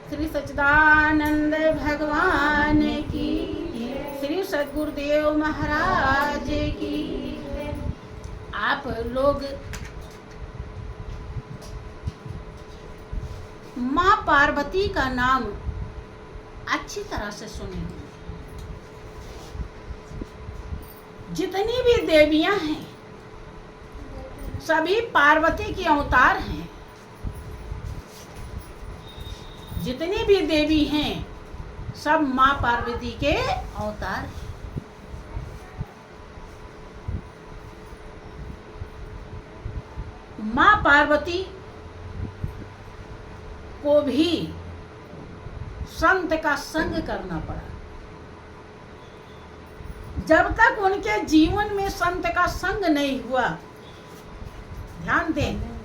श्री सच्चिदानंद भगवान की, श्री सद्गुरुदेव महाराज की। आप लोग माँ पार्वती का नाम अच्छी तरह से सुने। जितनी भी देवियां हैं सभी पार्वती के अवतार हैं। जितनी भी देवी हैं सब माँ पार्वती के अवतार हैं। माँ पार्वती को भी संत का संग करना पड़ा। जब तक उनके जीवन में संत का संग नहीं हुआ, ध्यान दें,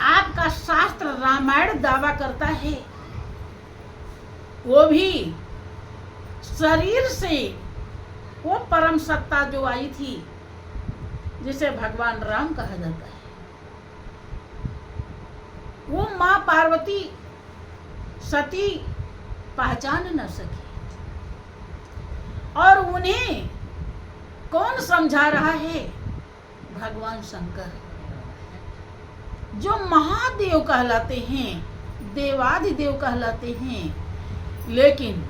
आपका शास्त्र रामायण दावा करता है वो भी शरीर से वो परम सत्ता जो आई थी जिसे भगवान राम कहा जाता है, वो माँ पार्वती सती पहचान न सकी। और उन्हें कौन समझा रहा है? भगवान शंकर, जो महादेव कहलाते हैं, देवाधिदेव कहलाते हैं, लेकिन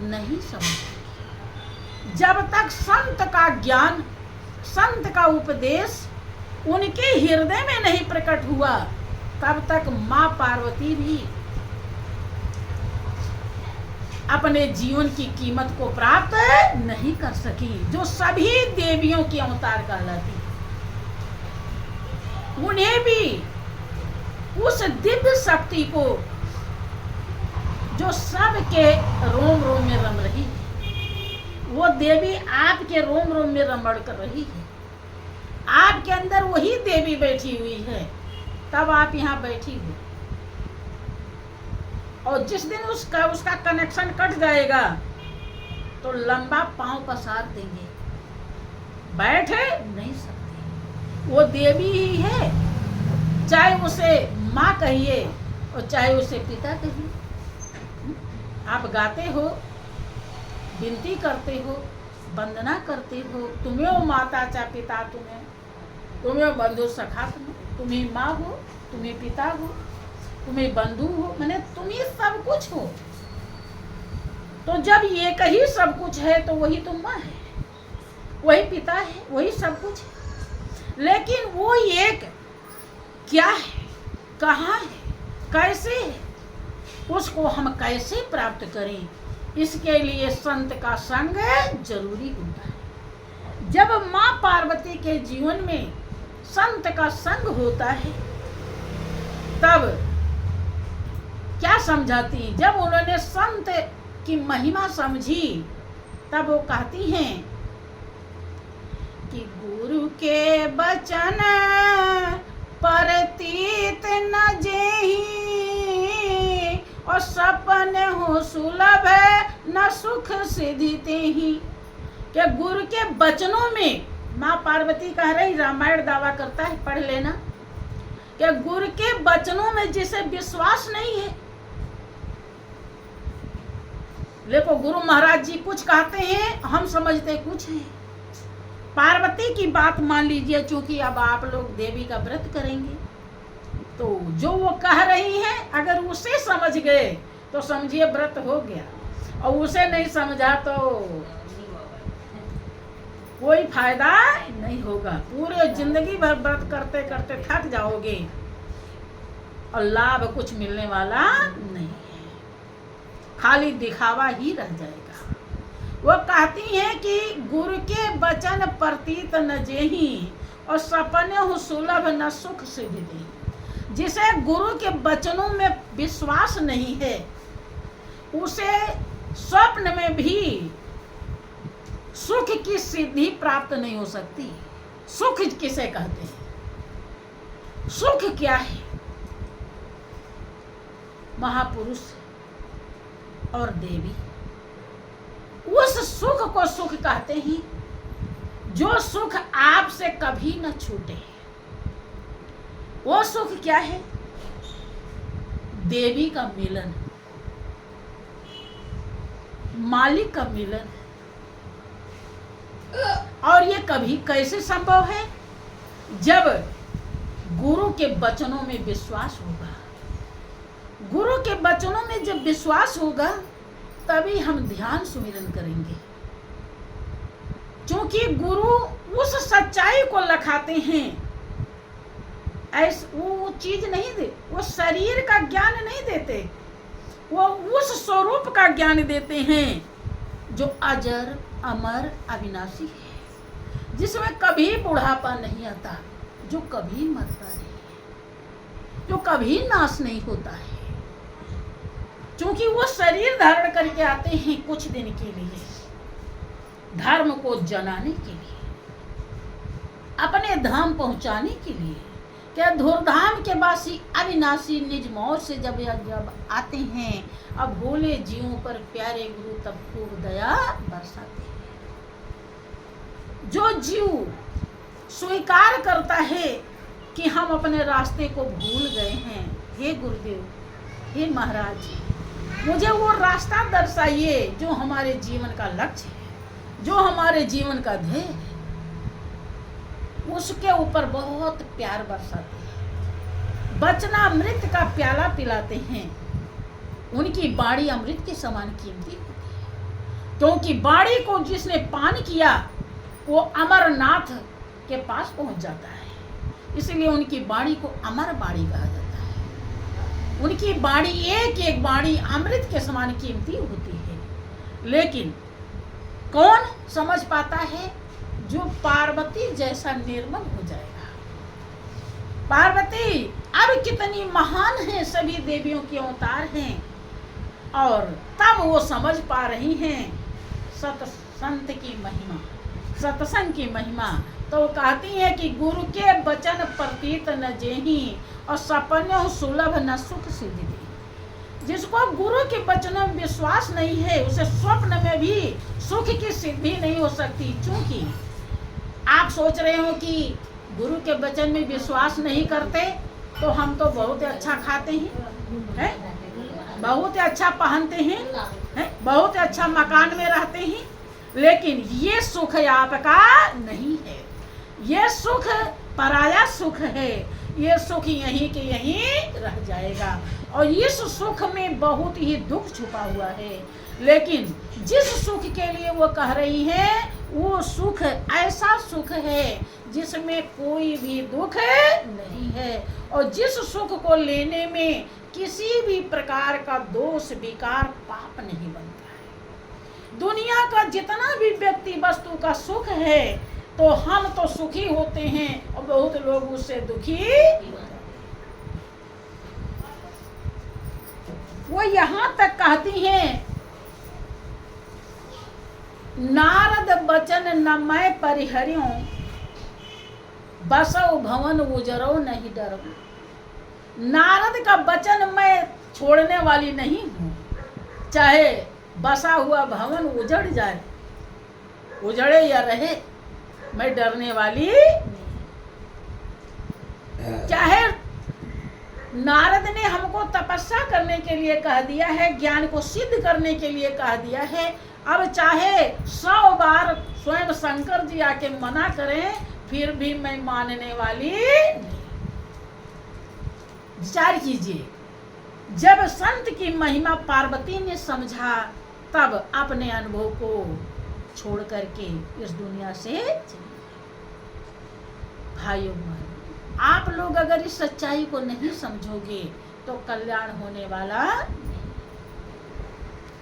नहीं समझ। जब तक संत का ज्ञान, संत का उपदेश उनके हृदय में नहीं प्रकट हुआ, तब तक माँ पार्वती भी अपने जीवन की कीमत को प्राप्त नहीं कर सकी, जो सभी देवियों की अवतार कहलाती। उन्हें भी उस दिव्य शक्ति को जो सबके रोम रोम में रम रही है, वो देवी आपके रोम रोम में रमण कर रही है। आपके अंदर वही देवी बैठी हुई है, तब आप यहाँ बैठी हो। और जिस दिन उसका कनेक्शन कट जाएगा तो लंबा पांव पसार देंगे, बैठ नहीं सकते। वो देवी ही है, चाहे उसे माँ कहिए और चाहे उसे पिता कहिए। आप गाते हो, विनती करते हो, वंदना करते हो, तुम्हें वो माता चा पिता, तुम्हें बंधु सखा, तुम्हें माँ हो, तुम्हें पिता हो, तुम्हें बंधु हो, माने तुम्हें सब कुछ हो। तो जब ये कहीं सब कुछ है तो वही तो माँ है, वही पिता है, वही सब कुछ है। लेकिन वो एक क्या है, कहाँ है, कैसे है, उसको हम कैसे प्राप्त करें, इसके लिए संत का संग जरूरी होता है। जब माँ पार्वती के जीवन में संत का संग होता है तब क्या समझाती? जब उन्होंने संत की महिमा समझी तब वो कहती हैं कि गुरु के बचन परतीत न जेहि, और सपन हो सुलभ न सुख सिद्धि तेहि। कि गुरु के वचनों में, माँ पार्वती कह रही, रामायण दावा करता है, पढ़ लेना, कि गुरु के वचनों में जिसे विश्वास नहीं है। देखो, गुरु महाराज जी कुछ कहते हैं, हम समझते कुछ हैं। पार्वती की बात मान लीजिए, क्योंकि अब आप लोग देवी का व्रत करेंगे, तो जो वो कह रही हैं अगर उसे समझ गए तो समझिए व्रत हो गया, और उसे नहीं समझा तो कोई फायदा नहीं होगा। पूरे जिंदगी भर व्रत करते करते थक जाओगे और लाभ कुछ मिलने वाला नहीं है, खाली दिखावा ही रह जाएगा। वो कहती हैं कि गुरु के वचन प्रतीत न जेहि, और सपने हो सुलभ न सुख सिद्धि देहि। जिसे गुरु के वचनों में विश्वास नहीं है, उसे स्वप्न में भी सुख की सिद्धि प्राप्त नहीं हो सकती। सुख किसे कहते हैं? सुख क्या है? महापुरुष और देवी उस सुख को सुख कहते हैं जो सुख आपसे कभी न छूटे। वो सुख क्या है? देवी का मिलन, मालिक का मिलन। और ये कभी कैसे संभव है? जब गुरु के वचनों में विश्वास होगा। गुरु के वचनों में जब विश्वास होगा तभी हम ध्यान सुमिरन करेंगे, क्योंकि गुरु उस सच्चाई को लखाते हैं। वो चीज नहीं दे, वो शरीर का ज्ञान नहीं देते, वो उस स्वरूप का ज्ञान देते हैं जो अजर अमर अविनाशी है, जिसमें कभी बुढ़ापा नहीं आता, जो कभी मरता नहीं, जो कभी नाश नहीं होता है। क्योंकि वो शरीर धारण करके आते हैं कुछ दिन के लिए, धर्म को जनाने के लिए, अपने धाम पहुंचाने के लिए। क्या धुरधाम के वासी अविनाशी निज मौज से जब आते हैं, अब भोले जीवों पर प्यारे गुरु तब खूब दया बरसाते हैं। जो जीव स्वीकार करता है कि हम अपने रास्ते को भूल गए हैं, हे गुरुदेव, हे महाराज जी, मुझे वो रास्ता दर्शाइए जो हमारे जीवन का लक्ष्य है, जो हमारे जीवन का ध्येय है। उसके ऊपर बहुत प्यार बरसाते हैं, वचनामृत का प्याला पिलाते हैं। उनकी बाणी अमृत के समान कीमती होती है, क्योंकि बाणी को जिसने पान किया वो अमरनाथ के पास पहुंच जाता है। इसलिए उनकी बाणी को अमर बाणी कहा जाता है। उनकी बाणी एक एक बाणी अमृत के समान कीमती होती है। लेकिन कौन समझ पाता है? जो पार्वती जैसा निर्मल हो जाएगा। पार्वती अब कितनी महान है, सभी देवियों के अवतार हैं, और तब वो समझ पा रही हैं संत की महिमा, सत्संग की महिमा। तो वो कहती है कि गुरु के वचन प्रतीत न जेहि, और सपने सुलभ न सुख सिद्धि। जिसको गुरु के वचनों में विश्वास नहीं है, उसे स्वप्न में भी सुख की सिद्धि नहीं हो सकती। क्योंकि आप सोच रहे हो कि गुरु के वचन में विश्वास नहीं करते तो हम तो बहुत अच्छा खाते हैं, बहुत अच्छा पहनते हैं, बहुत अच्छा मकान में रहते हैं, लेकिन ये सुख आपका नहीं है। ये सुख पराया सुख है। ये सुख यहीं के यहीं रह जाएगा, और इस सुख में बहुत ही दुख छुपा हुआ है। लेकिन जिस सुख के लिए वो कह रही है, वो सुख ऐसा सुख है जिसमें कोई भी दुख नहीं है, और जिस सुख को लेने में किसी भी प्रकार का दोष विकार पाप नहीं बनता है। दुनिया का जितना भी व्यक्ति वस्तु का सुख है, तो हम तो सुखी होते हैं और बहुत लोग उससे दुखी होते हैं। वो यहाँ तक कहती हैं, नारद बचन न मैं परिहरियों, बसो भवन उजरो नहीं डरो। नारद का वचन मैं छोड़ने वाली नहीं हूँ, चाहे बसा हुआ भवन उजड़ जाए, उजड़े या रहे, मैं डरने वाली नहीं। चाहे नारद ने हमको तपस्या करने के लिए कह दिया है, ज्ञान को सिद्ध करने के लिए कह दिया है, अब चाहे 100 बार स्वयं शंकर जी आके मना करें, फिर भी मैं मानने वाली नहीं। विचार कीजिए, जब संत की महिमा पार्वती ने समझा, तब अपने अनुभव को छोड़ करके इस दुनिया से चली। भाइयों बहनों, आप लोग अगर इस सच्चाई को नहीं समझोगे तो कल्याण होने वाला